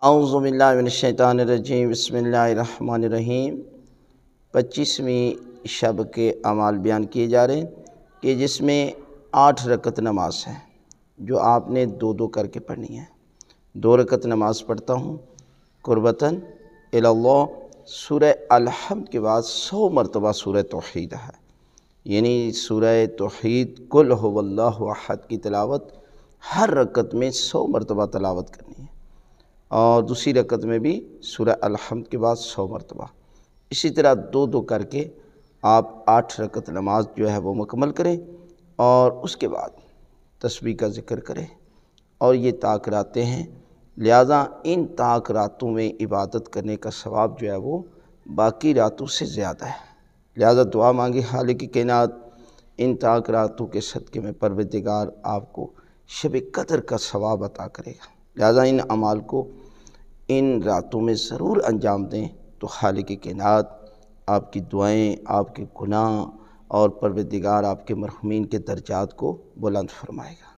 اعوذ باللہ من الشیطان الرجیم، بسم اللہ الرحمن الرحیم۔ 25ویں شب کے اعمال بیان کیے جا رہے ہیں کہ جس میں 8 رکعت نماز ہے جو آپ نے 2 کر کے پڑھنی ہے۔ 2 رکعت نماز پڑھتا ہوں قربتاً الی اللہ۔ سورہ الحمد کے بعد 100 مرتبہ سورہ توحید ہے، یعنی سورہ توحید قل هو اللہ احد کی تلاوت ہر رکعت میں 100 مرتبہ تلاوت کرنی ہے، اور دوسری رکعت میں بھی سورہ الحمد کے بعد 100 مرتبہ۔ اسی طرح 2 کر کے آپ 8 رکعت نماز جو ہے وہ مکمل کریں، اور اس کے بعد تسبیح کا ذکر کریں، اور یہ طاق راتیں ہیں، لہٰذا ان طاق راتوں میں عبادت کرنے کا ثواب جو ہے وہ باقی راتوں سے زیادہ ہے۔ لہٰذا دعا مانگے خالق کائنات ان طاق راتوں کے صدقے میں پروردگار آپ کو شب قدر کا ثواب عطا کرے گا۔ لہٰذا ان اعمال کو ان راتوں میں ضرور انجام دیں تو خالق کائنات آپ کی دعائیں، آپ کے گناہ اور پروردگار آپ کے مرحومین کے درجات کو بلند فرمائے گا۔